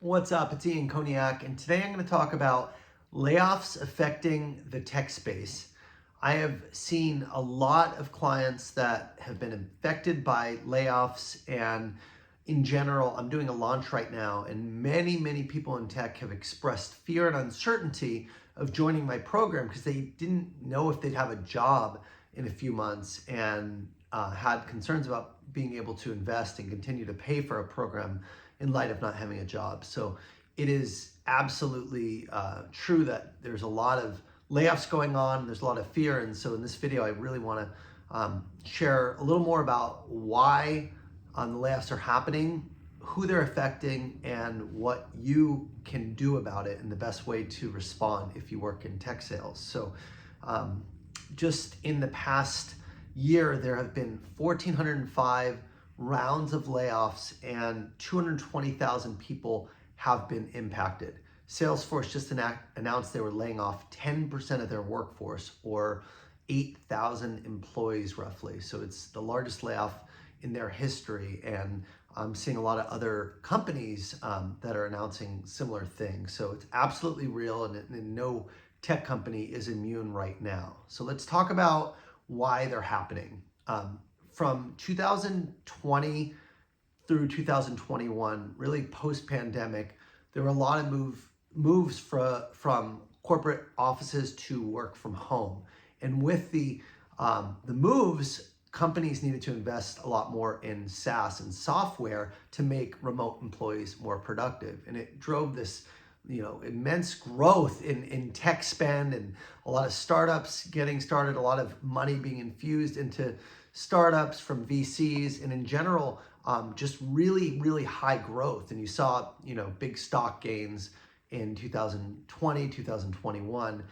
What's up? It's Ian Koniak, and today I'm going to talk about layoffs affecting the tech space. I have seen a lot of clients that have been affected by layoffs, and in general, I'm doing a launch right now, and many people in tech have expressed fear and uncertainty of joining my program because they didn't know if they'd have a job in a few months and had concerns about being able to invest and continue to pay for a program in light of not having a job. So it is absolutely true that there's a lot of layoffs going on, there's a lot of fear, and so in this video I really want to share a little more about why the layoffs are happening, who they're affecting, and what you can do about it and the best way to respond if you work in tech sales. So just in the past year, there have been 1,405 rounds of layoffs and 220,000 people have been impacted. Salesforce just announced they were laying off 10% of their workforce, or 8,000 employees roughly. So it's the largest layoff in their history, and I'm seeing a lot of other companies that are announcing similar things. So it's absolutely real, and no tech company is immune right now. So let's talk about why they're happening. From 2020 through 2021, really post-pandemic, there were a lot of moves from corporate offices to work from home. And with the moves, companies needed to invest a lot more in SaaS and software to make remote employees more productive. And it drove this immense growth in tech spend, and a lot of startups getting started, a lot of money being infused into startups from VCs, and in general, just really high growth. And you saw, big stock gains in 2020, 2021.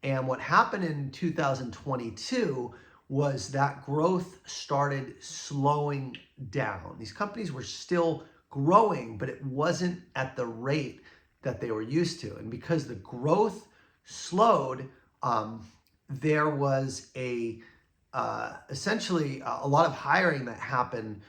And what happened in 2022 was that growth started slowing down. These companies were still growing, but it wasn't at the rate that they were used to. And because the growth slowed, there was essentially a lot of hiring that happened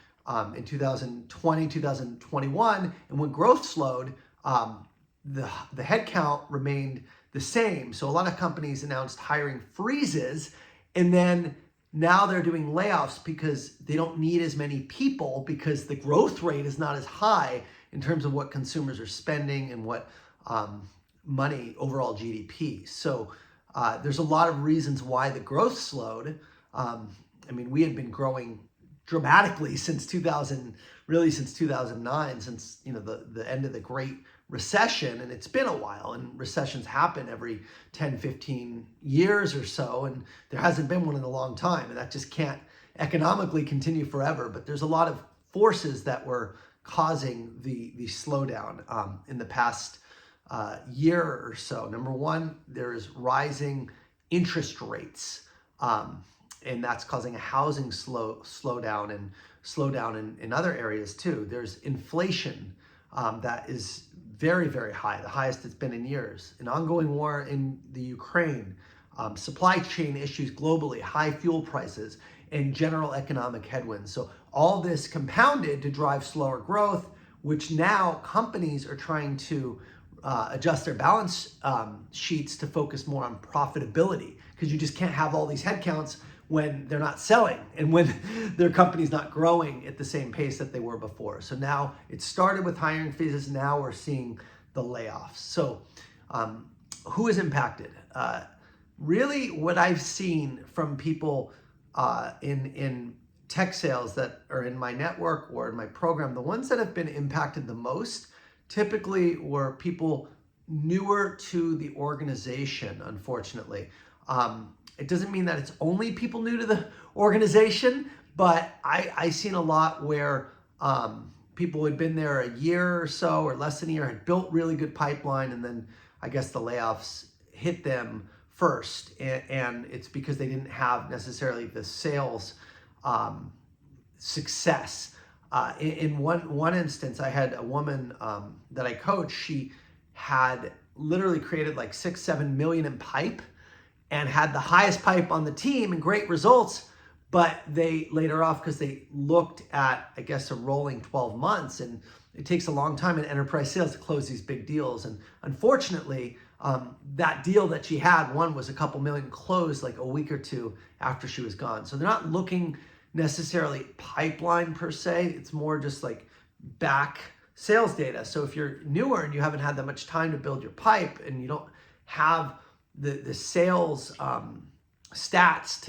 in 2020, 2021. And when growth slowed, the headcount remained the same. So a lot of companies announced hiring freezes, and then now they're doing layoffs because they don't need as many people because the growth rate is not as high in terms of what consumers are spending and what money, overall GDP. So there's a lot of reasons why the growth slowed. We had been growing dramatically since 2009, since the end of the Great Recession, and it's been a while, and recessions happen every 10, 15 years or so, and there hasn't been one in a long time, and that just can't economically continue forever. But there's a lot of forces that were causing the slowdown in the past year or so. Number one, there's rising interest rates, and that's causing a housing slowdown and slowdown in other areas too. There's inflation that is very high, the highest it's been in years. An ongoing war in the Ukraine, supply chain issues globally, high fuel prices, and general economic headwinds. So all this compounded to drive slower growth, which now companies are trying to adjust their balance sheets to focus more on profitability, because you just can't have all these headcounts when they're not selling and when their company's not growing at the same pace that they were before. So now it started with hiring freezes, now we're seeing the layoffs. So who is impacted? Really what I've seen from people in tech sales that are in my network or in my program, the ones that have been impacted the most typically were people newer to the organization, unfortunately. It doesn't mean that it's only people new to the organization, but I've seen a lot where people who had been there a year or so, or less than a year, had built really good pipeline, and then I guess the layoffs hit them first. And it's because they didn't have necessarily the sales success. In one instance, I had a woman that I coached. She had literally created like 6-7 million in pipe and had the highest pipe on the team and great results, but they laid her off because they looked at, I guess, a rolling 12 months, and it takes a long time in enterprise sales to close these big deals. And unfortunately, that deal that she had, one was a couple million, closed like a week or two after she was gone. So they're not looking necessarily pipeline per se. It's more just like back sales data. So if you're newer and you haven't had that much time to build your pipe and you don't have the sales stats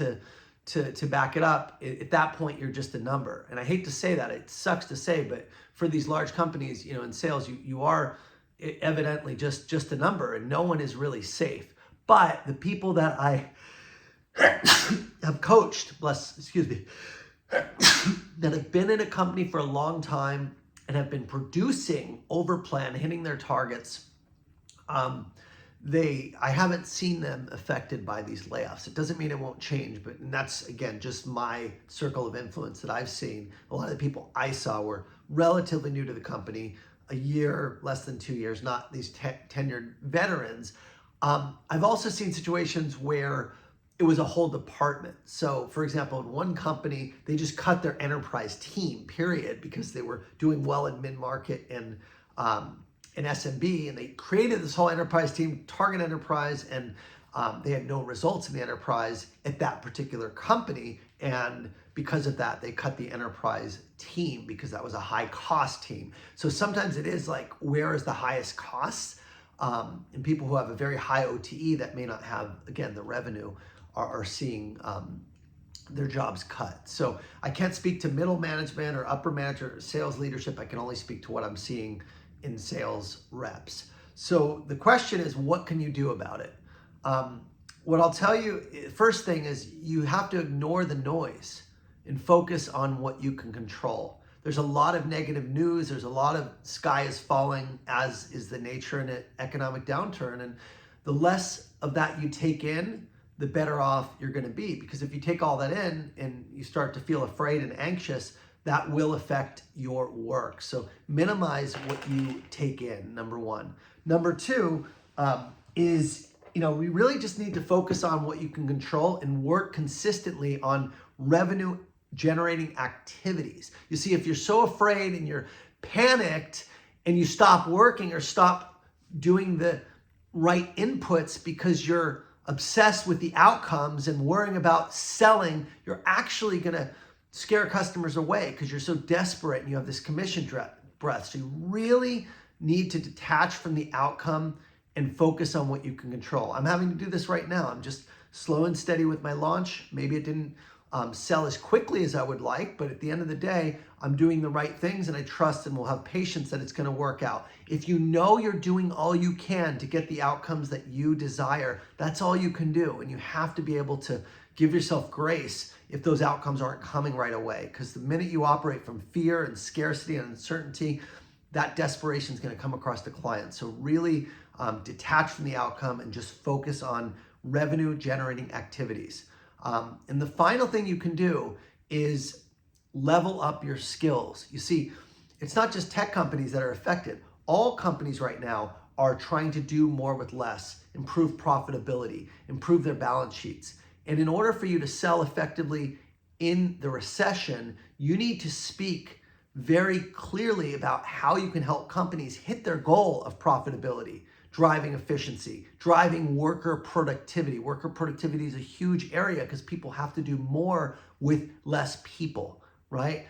to back it up, at that point you're just a number. And I hate to say that, it sucks to say, but for these large companies, you know, in sales, you are evidently just a number, and no one is really safe. But the people that I have coached, that have been in a company for a long time and have been producing over plan, hitting their targets, I haven't seen them affected by these layoffs. It doesn't mean it won't change, but that's, again, just my circle of influence that I've seen. A lot of the people I saw were relatively new to the company, a year, less than 2 years, not these tenured veterans. I've also seen situations where it was a whole department. So for example, in one company, they just cut their enterprise team, period, because they were doing well in mid-market and in SMB, and they created this whole enterprise team, target enterprise, and they had no results in the enterprise at that particular company. And because of that, they cut the enterprise team because that was a high cost team. So sometimes it is like, where is the highest cost? And people who have a very high OTE that may not have, again, the revenue are seeing their jobs cut. So I can't speak to middle management or upper management or sales leadership. I can only speak to what I'm seeing in sales reps. So the question is, what can you do about it? What I'll tell you, first thing is you have to ignore the noise and focus on what you can control. There's a lot of negative news. There's a lot of sky is falling, as is the nature in an economic downturn. And the less of that you take in, the better off you're going to be. Because if you take all that in and you start to feel afraid and anxious, that will affect your work. So minimize what you take in, number one. Number two is, we really just need to focus on what you can control and work consistently on revenue generating activities. You see, if you're so afraid and you're panicked and you stop working or stop doing the right inputs because you're obsessed with the outcomes and worrying about selling, you're actually going to scare customers away because you're so desperate and you have this commission breath. So you really need to detach from the outcome and focus on what you can control. I'm having to do this right now. I'm just slow and steady with my launch. Maybe it didn't sell as quickly as I would like, but at the end of the day, I'm doing the right things, and I trust and will have patience that it's going to work out. If you know you're doing all you can to get the outcomes that you desire, that's all you can do. And you have to be able to give yourself grace if those outcomes aren't coming right away. Because the minute you operate from fear and scarcity and uncertainty, that desperation is going to come across the client. So really detach from the outcome and just focus on revenue generating activities. And the final thing you can do is level up your skills. You see, it's not just tech companies that are affected. All companies right now are trying to do more with less, improve profitability, improve their balance sheets. And in order for you to sell effectively in the recession, you need to speak very clearly about how you can help companies hit their goal of profitability, driving efficiency, driving worker productivity. Worker productivity is a huge area because people have to do more with less people, right?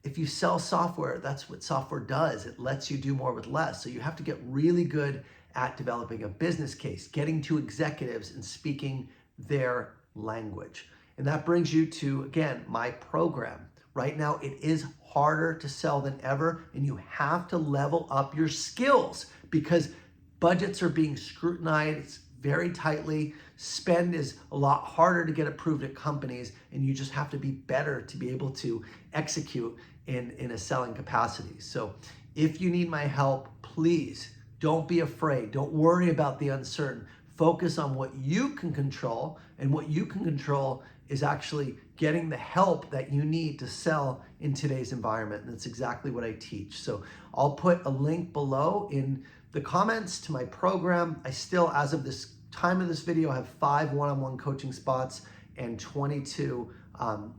If you sell software, that's what software does. It lets you do more with less. So you have to get really good at developing a business case, getting to executives and speaking their language. And that brings you to, again, my program. Right now, it is harder to sell than ever, and you have to level up your skills because budgets are being scrutinized very tightly. Spend is a lot harder to get approved at companies, and you just have to be better to be able to execute in a selling capacity. So if you need my help, please don't be afraid. Don't worry about the uncertain. Focus on what you can control, and what you can control is actually getting the help that you need to sell in today's environment. And that's exactly what I teach. So I'll put a link below in the comments to my program. I still, as of this time of this video, have 5 one-on-one coaching spots and 22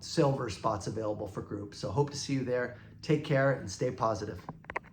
silver spots available for groups. So hope to see you there. Take care and stay positive.